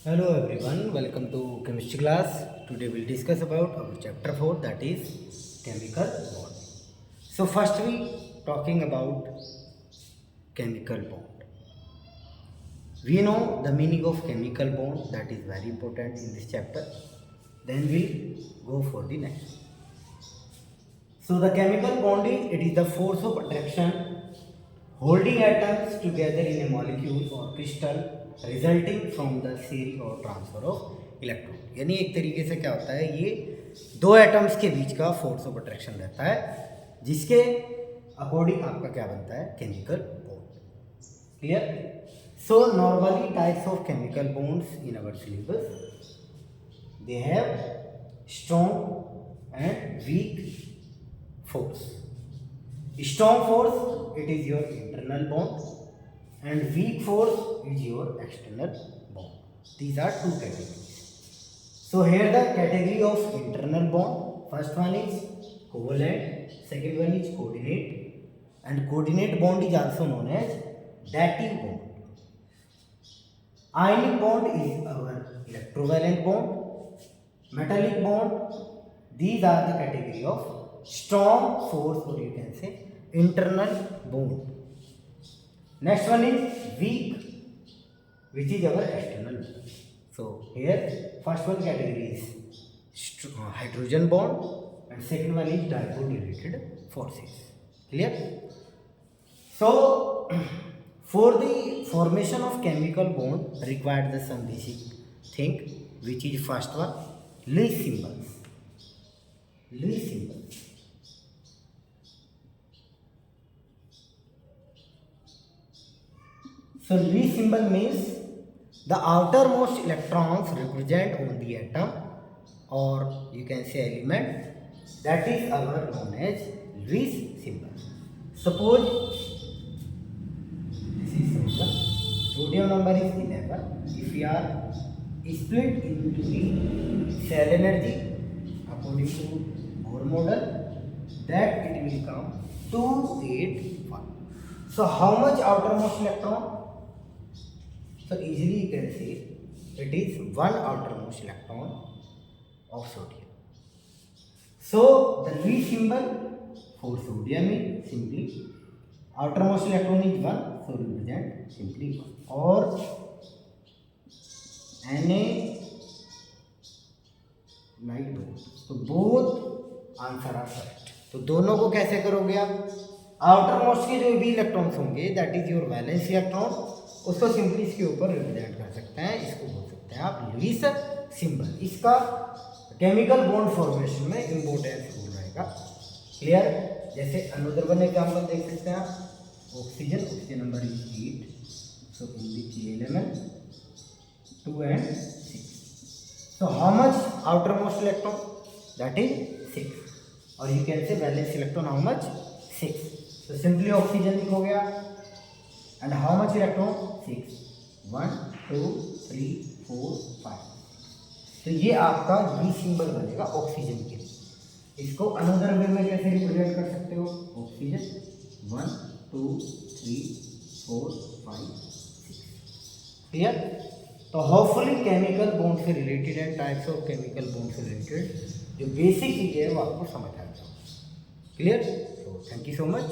Hello everyone, welcome to chemistry class. Today we'll discuss about our chapter 4, that is chemical bond. So first we talking about chemical bond. We know the meaning of chemical bond, that is very important in this chapter. Then we'll go for the next. So the chemical bond is the force of attraction holding atoms together in a molecule or crystal resulting from the series or transfer of electron. यानी एक तरीके से क्या होता है, ये दो atoms के बीच का फोर्स ऑफ अट्रैक्शन रहता है जिसके अकॉर्डिंग आपका क्या बनता है, chemical bond. Clear. So normally types of chemical bonds in our syllabus, they have strong and weak force. Strong force, it is your internal bond, and weak force is your external bond. These are two categories. So here the category of internal bond, first one is covalent, second one is coordinate, and coordinate bond is also known as dative bond. Ionic bond is our electrovalent bond, metallic bond. These are the category of strong force, or you can say internal bond. Next one is weak, which is our external bond. So here first one category is hydrogen bond, and second one is dipole related forces. Clear. So for the formation of chemical bond required the some basic thing, which is first one, Lewis symbols. Lewis symbols. So Lewis symbol means the outermost electrons represent on the atom, or you can say element, that is our known as Lewis symbol. Suppose this is sodium. Sodium number is 11. If we are split into the cell energy according to Bohr model, that it will come 281. So how much outermost electron? So easily you can say it is one outermost electron of sodium. So the Lewis symbol for sodium is simply outermost electron is 1, so represent simply 1, or Na like both. So both answer are correct. तो दोनों को कैसे करोगे आप? Outer most के जो भी electrons होंगे, that is your valence electron, उसको सिंपली इसके ऊपर रिप्रेजेंट कर सकते हैं. इसको बोल सकते हैं आप लुईस सिंबल. इसका केमिकल बॉन्ड फॉर्मेशन में इम्पोर्टेंस रोल रहेगा. क्लियर. जैसे अनदर वन एग्जाम्पल देख सकते हैं आप, oxygen. Oxygen number is 8, so in the K element 2 and 6. So how much outermost electron? That is 6. Or you can say valence electron how much? 6. So simply oxygen हो गया. And how much electron? 6. 1, 2, 3, 4, 5. तो ये आपका V symbol बनेगा oxygen के लिए. इसको another way में कैसे रिप्रेजेंट कर सकते हो? ऑक्सीजन 1, 2, 3, 4, 5, 6. क्लियर. तो होपफुली केमिकल बॉन्ड से related and types of chemical bond से रिलेटेड जो बेसिक चीज़ें हैं वो आपको समझ आ जाए. क्लियर. तो थैंक यू सो मच.